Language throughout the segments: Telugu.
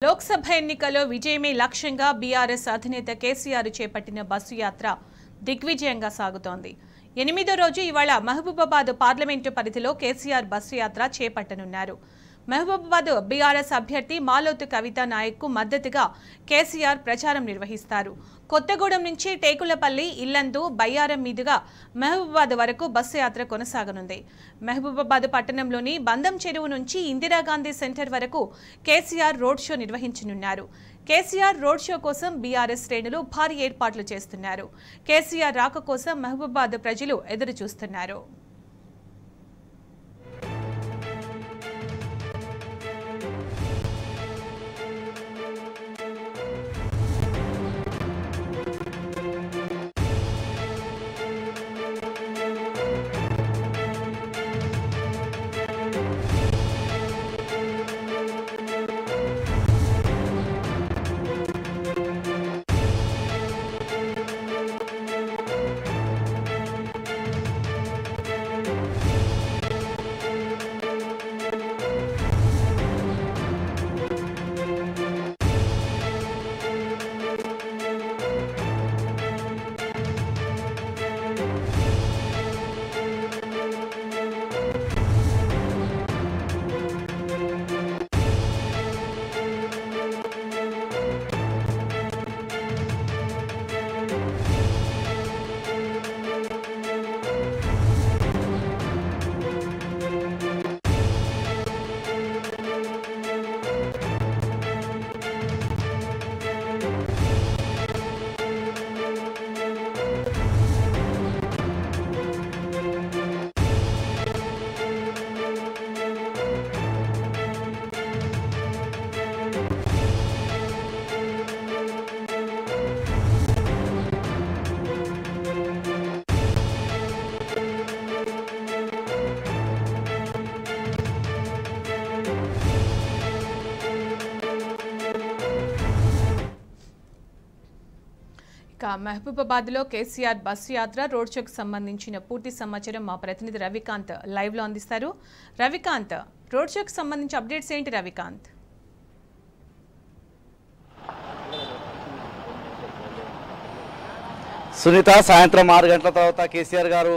లోక్సభ ఎన్నికల్లో విజయమే లక్ష్యంగా బీఆర్ఎస్ అధినేత కేసీఆర్ చేపట్టిన బస్సు యాత్ర దిగ్విజయంగా సాగుతోంది. 8వ రోజు ఇవాళ మహబూబాబాద్ పార్లమెంటు పరిధిలో కేసీఆర్ బస్సు యాత్ర చేపట్టనున్నారు. మహబూబాబాద్ బీఆర్ఎస్ అభ్యర్థి మాలోతు కవితా నాయక్కు మద్దతుగా కేసీఆర్ ప్రచారం నిర్వహిస్తారు. కొత్తగూడెం నుంచి టేకులపల్లి, ఇల్లందు, బయ్యారం మీదుగా మహబూబాబాద్ వరకు బస్సు యాత్ర కొనసాగనుంది. మహబూబాబాద్ పట్టణంలోని బందం చెరువు నుంచి ఇందిరాగాంధీ సెంటర్ వరకు కేసీఆర్ రోడ్ షో నిర్వహించనున్నారు. కేసీఆర్ రోడ్ షో కోసం బీఆర్ఎస్ శ్రేణులు భారీ ఏర్పాట్లు చేస్తున్నారు. కేసీఆర్ రాక కోసం మహబూబాబాద్ ప్రజలు ఎదురు చూస్తున్నారు. మహబూబాబాద్లో కేసీఆర్ బస్సు యాత్ర రోడ్ షోకు సంబంధించిన పూర్తి సమాచారం మా ప్రతినిధి రవికాంత్ లైవ్లో అందిస్తారు. రవికాంత్, రోడ్ షోకు సంబంధించి అప్డేట్స్ ఏంటి రవికాంత్? సునీత, సాయంత్రం 6 గంటల తర్వాత కేసీఆర్ గారు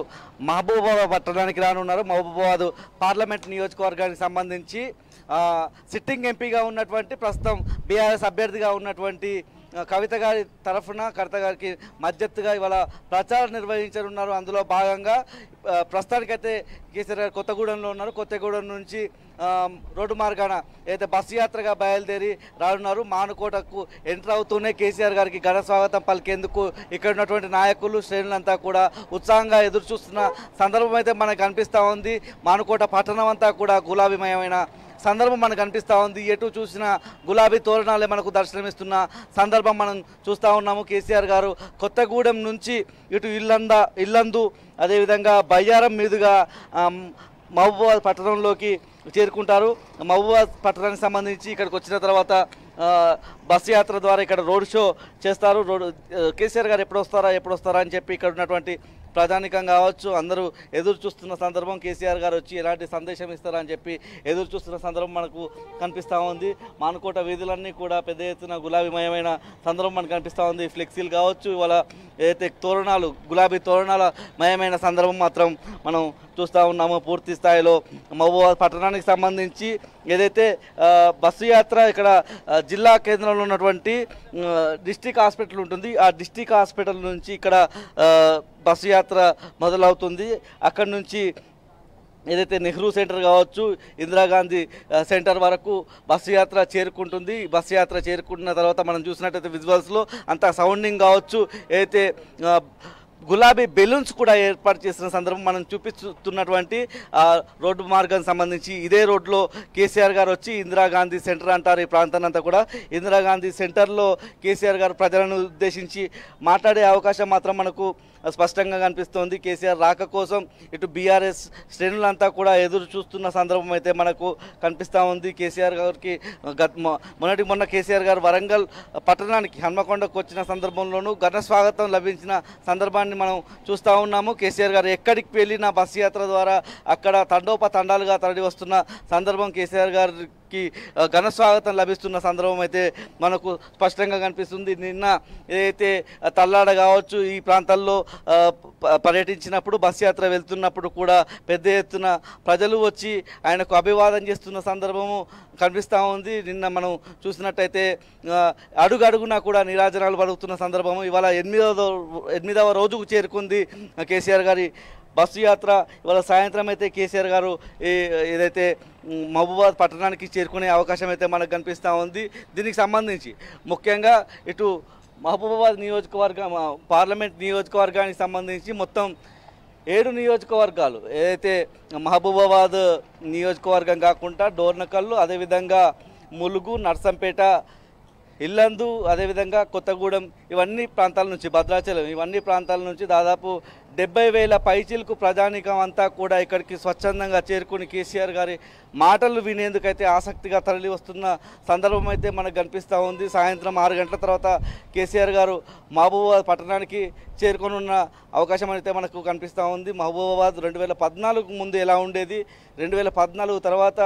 మహబూబాబాద్ పట్టణానికి రానున్నారు. మహబూబాబాద్ పార్లమెంట్ నియోజకవర్గానికి సంబంధించి సిట్టింగ్ ఎంపీగా ఉన్నటువంటి, ప్రస్తుతం బీఆర్ఎస్ అభ్యర్థిగా ఉన్నటువంటి కవిత గారి తరఫున కవిత గారికి మద్దతుగా ఇవాళ ప్రచారం నిర్వహించనున్నారు. అందులో భాగంగా ప్రస్తుతానికైతే కేసీఆర్ గారు కొత్తగూడెంలో ఉన్నారు. కొత్తగూడెం నుంచి రోడ్డు మార్గాన అయితే బస్సు యాత్రగా బయలుదేరి రానున్నారు. మానుకోటకు ఎంటర్ అవుతూనే కేసీఆర్ గారికి ఘన స్వాగతం పలికేందుకు ఇక్కడ ఉన్నటువంటి నాయకులు, శ్రేణులంతా కూడా ఉత్సాహంగా ఎదురు చూస్తున్న సందర్భం అయితే మనకు కనిపిస్తూ ఉంది. మానుకోట పట్టణం అంతా కూడా గులాబీమయమైన సందర్భం మనకు కనిపిస్తూ ఉంది. ఎటు చూసిన గులాబీ తోరణాలే మనకు దర్శనమిస్తున్న సందర్భం మనం చూస్తూ ఉన్నాము. కేసీఆర్ గారు కొత్తగూడెం నుంచి ఇటు ఇల్లందు అదేవిధంగా బయ్యారం మీదుగా మహబూబాబాద్ పట్టణంలోకి చేరుకుంటారు. మహబూబాబాద్ పట్టణానికి సంబంధించి ఇక్కడికి వచ్చిన తర్వాత బస్సు యాత్ర ద్వారా ఇక్కడ రోడ్ షో చేస్తారు. కేసీఆర్ గారు ఎప్పుడు వస్తారా అని చెప్పి ఇక్కడ ఉన్నటువంటి ప్రధానికం కావచ్చు అందరూ ఎదురు చూస్తున్న సందర్భం. కేసీఆర్ గారు వచ్చి ఎలాంటి సందేశం ఇస్తారని చెప్పి ఎదురు చూస్తున్న సందర్భం మనకు కనిపిస్తూ ఉంది. మానుకోట వీధులన్నీ కూడా పెద్ద ఎత్తున గులాబీమయమైన సందర్భం మనకు కనిపిస్తూ ఉంది. ఫ్లెక్సీలు కావచ్చు, ఇవాళ ఏదైతే తోరణాలు, గులాబీ తోరణాల మయమైన సందర్భం మాత్రం మనం చూస్తూ ఉన్నాము. పూర్తి స్థాయిలో మహబూబాబాద్ పట్టణానికి సంబంధించి ఏదైతే బస్సు యాత్ర ఇక్కడ జిల్లా కేంద్రంలో ఉన్నటువంటి డిస్టిక్ హాస్పిటల్ ఉంటుంది, ఆ డిస్టిక్ హాస్పిటల్ నుంచి ఇక్కడ బస్సు యాత్ర మొదలవుతుంది. అక్కడి నుంచి ఏదైతే నెహ్రూ సెంటర్ కావచ్చు, ఇందిరాగాంధీ సెంటర్ వరకు బస్సు యాత్ర చేరుకుంటుంది. బస్సు యాత్ర చేరుకున్న తర్వాత మనం చూసినట్టయితే విజువల్స్లో అంతా సౌండింగ్ కావచ్చు, ఏదైతే గులాబీ బెలూన్స్ కూడా ఏర్పాటు చేసిన సందర్భం మనం చూపిస్తున్నటువంటి రోడ్డు మార్గం సంబంధించి ఇదే రోడ్లో కేసీఆర్ గారు వచ్చి ఇందిరాగాంధీ సెంటర్ అంటారు ఈ ప్రాంతాన్ని అంతా కూడా. ఇందిరాగాంధీ సెంటర్లో కేసీఆర్ గారు ప్రజలను ఉద్దేశించి మాట్లాడే అవకాశం మాత్రం మనకు స్పష్టంగా కనిపిస్తోంది. కేసీఆర్ రాక కోసం ఇటు బీఆర్ఎస్ శ్రేణులంతా కూడా ఎదురు చూస్తున్న సందర్భం అయితే మనకు కనిపిస్తూ ఉంది. కేసీఆర్ గారికి మొన్న కేసీఆర్ గారు వరంగల్ పట్టణానికి హన్మకొండకు వచ్చిన సందర్భంలోనూ ఘన స్వాగతం లభించిన సందర్భాన్ని మనం చూస్తూ ఉన్నాము. కేసీఆర్ గారు ఎక్కడికి వెళ్ళిన బస్సు యాత్ర ద్వారా అక్కడ తండోపతండాలుగా తరలి వస్తున్న సందర్భం కేసీఆర్ గారు కి ఘన స్వాగతం లభిస్తున్న సందర్భం అయితే మనకు స్పష్టంగా కనిపిస్తుంది. నిన్న ఏదైతే తల్లాడ కావచ్చు ఈ ప్రాంతాల్లో పర్యటించినప్పుడు బస్ యాత్ర వెళ్తున్నప్పుడు కూడా పెద్ద ఎత్తున ప్రజలు వచ్చి ఆయనకు అభివాదం చేస్తున్న సందర్భము కనిపిస్తూ ఉంది. నిన్న మనం చూసినట్టయితే అడుగడుగునా కూడా నీరాజనాలు పలుకుతున్న సందర్భము ఇవాళ 8వ రోజుకు చేరుకుంది కేసీఆర్ గారి బస్సు యాత్ర. ఇవాళ సాయంత్రం అయితే కేసీఆర్ గారు ఏదైతే మహబూబాబాద్ పట్టణానికి చేరుకునే అవకాశం అయితే మనకు కనిపిస్తూ ఉంది. దీనికి సంబంధించి ముఖ్యంగా ఇటు మహబూబాబాద్ నియోజకవర్గం పార్లమెంట్ నియోజకవర్గానికి సంబంధించి మొత్తం 7 నియోజకవర్గాలు ఏదైతే మహబూబాబాద్ నియోజకవర్గం కాకుండా డోర్నకల్లు, అదేవిధంగా ములుగు, నర్సంపేట, ఇల్లందు, అదేవిధంగా కొత్తగూడెం ఇవన్నీ ప్రాంతాల నుంచి భద్రాచలం ఇవన్నీ ప్రాంతాల నుంచి దాదాపు 70,000 పైచిలకు ప్రజానీకం అంతా కూడా ఇక్కడికి స్వచ్ఛందంగా చేరుకుని కేసీఆర్ గారి మాటలు వినేందుకైతే ఆసక్తిగా తరలి వస్తున్న సందర్భం అయితే మనకు కనిపిస్తూ ఉంది. సాయంత్రం 6 గంటల తర్వాత కేసీఆర్ గారు మహబూబాబాద్ పట్టణానికి చేరుకొనున్న అవకాశం అయితే మనకు కనిపిస్తూ ఉంది. మహబూబాబాద్ 2014 ముందు ఎలా ఉండేది, 2014 తర్వాత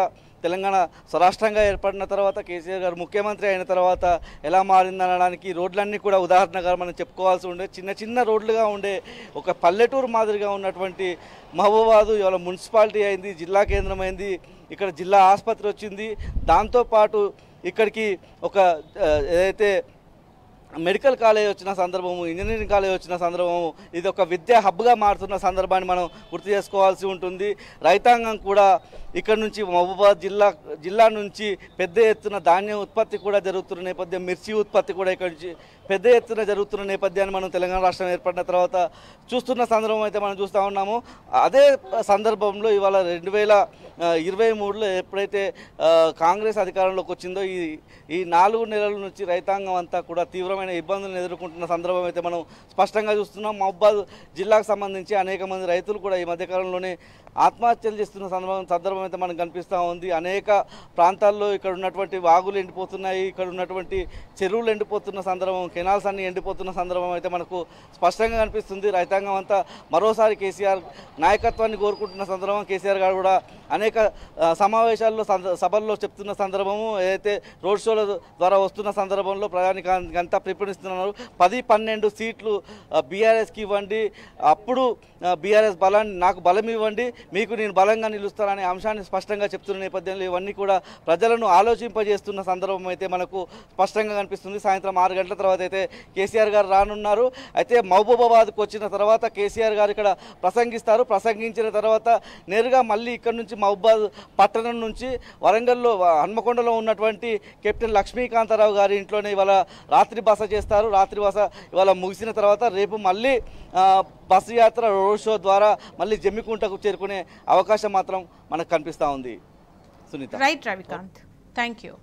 తెలంగాణ స్వరాష్ట్రంగా ఏర్పడిన తర్వాత కేసీఆర్ గారు ముఖ్యమంత్రి అయిన తర్వాత ఎలా మారిందనడానికి రోడ్లన్నీ కూడా ఉదాహరణగా మనం చెప్పుకోవాల్సి ఉండే చిన్న చిన్న రోడ్లుగా ఉండే ఒక పల్లెటూరు మాదిరిగా ఉన్నటువంటి మహబూబాబాద్ ఇవాళ మున్సిపాలిటీ అయింది, జిల్లా కేంద్రం అయింది, ఇక్కడ జిల్లా ఆసుపత్రి వచ్చింది. దాంతోపాటు ఇక్కడికి ఒక ఏదైతే మెడికల్ కాలేజ్ వచ్చిన సందర్భము, ఇంజనీరింగ్ కాలేజ్ వచ్చిన సందర్భము, ఇది ఒక విద్యా హబ్గా మారుతున్న సందర్భాన్ని మనం గుర్తు చేసుకోవాల్సి ఉంటుంది. రైతాంగం కూడా ఇక్కడ నుంచి మహబూబాబాద్ జిల్లా నుంచి పెద్ద ఎత్తున ధాన్యం ఉత్పత్తి కూడా జరుగుతున్న నేపథ్యం, మిర్చి ఉత్పత్తి కూడా ఇక్కడ నుంచి పెద్ద ఎత్తున జరుగుతున్న నేపథ్యాన్ని మనం తెలంగాణ రాష్ట్రం ఏర్పడిన తర్వాత చూస్తున్న సందర్భం అయితే మనం చూస్తూ ఉన్నాము. అదే సందర్భంలో ఇవాళ 2023లో ఎప్పుడైతే కాంగ్రెస్ అధికారంలోకి వచ్చిందో ఈ 4 నెలల నుంచి రైతాంగం అంతా కూడా తీవ్రమైన ఇబ్బందులను ఎదుర్కొంటున్న సందర్భం అయితే మనం స్పష్టంగా చూస్తున్నాం. మహబూబాబాద్ జిల్లాకు సంబంధించి అనేక మంది రైతులు కూడా ఈ మధ్యకాలంలోనే ఆత్మహత్యలు చేస్తున్న సందర్భం అయితే మనకు కనిపిస్తూ ఉంది. అనేక ప్రాంతాల్లో ఇక్కడ ఉన్నటువంటి వాగులు ఎండిపోతున్నాయి, ఇక్కడ ఉన్నటువంటి చెరువులు ఎండిపోతున్న సందర్భం, కెనాల్స్ అన్ని ఎండిపోతున్న సందర్భం అయితే మనకు స్పష్టంగా కనిపిస్తుంది. రైతాంగం అంతా మరోసారి కేసీఆర్ నాయకత్వాన్ని కోరుకుంటున్న సందర్భం, కేసీఆర్ గారు కూడా అనేక సమావేశాల్లో సభల్లో చెప్తున్న సందర్భము, ఏదైతే రోడ్ షోల ద్వారా వస్తున్న సందర్భంలో ప్రజానికి అంతా పిలుపునిస్తున్నారు. 10-12 సీట్లు బీఆర్ఎస్కి ఇవ్వండి, అప్పుడు బీఆర్ఎస్ బలాన్ని నాకు బలం ఇవ్వండి, మీకు నేను బలంగా నిలుస్తాననే అంశాన్ని స్పష్టంగా చెప్తున్న నేపథ్యంలో ఇవన్నీ కూడా ప్రజలను ఆలోచింపజేస్తున్న సందర్భం అయితే మనకు స్పష్టంగా కనిపిస్తుంది. సాయంత్రం 6 గంటల తర్వాత అయితే కేసీఆర్ గారు రానున్నారు. అయితే మహబూబాబాద్కు వచ్చిన తర్వాత కేసీఆర్ గారు ఇక్కడ ప్రసంగిస్తారు. ప్రసంగించిన తర్వాత నేరుగా మళ్ళీ ఇక్కడ నుంచి మహబూబాబాద్ పట్టణం నుంచి వరంగల్లో హన్మకొండలో ఉన్నటువంటి కెప్టెన్ లక్ష్మీకాంతారావు గారి ఇంట్లోనే ఇవాళ రాత్రి బస చేస్తారు. రాత్రి బస ఇవాళ ముగిసిన తర్వాత రేపు మళ్ళీ బస్సు యాత్ర రోడ్ షో ద్వారా మళ్ళీ జమ్మికుంటకు చేరుకునే అవకాశం మాత్రం మనకు కనిపిస్తూ ఉంది. Sunitha. Right Ravikanth, thank you.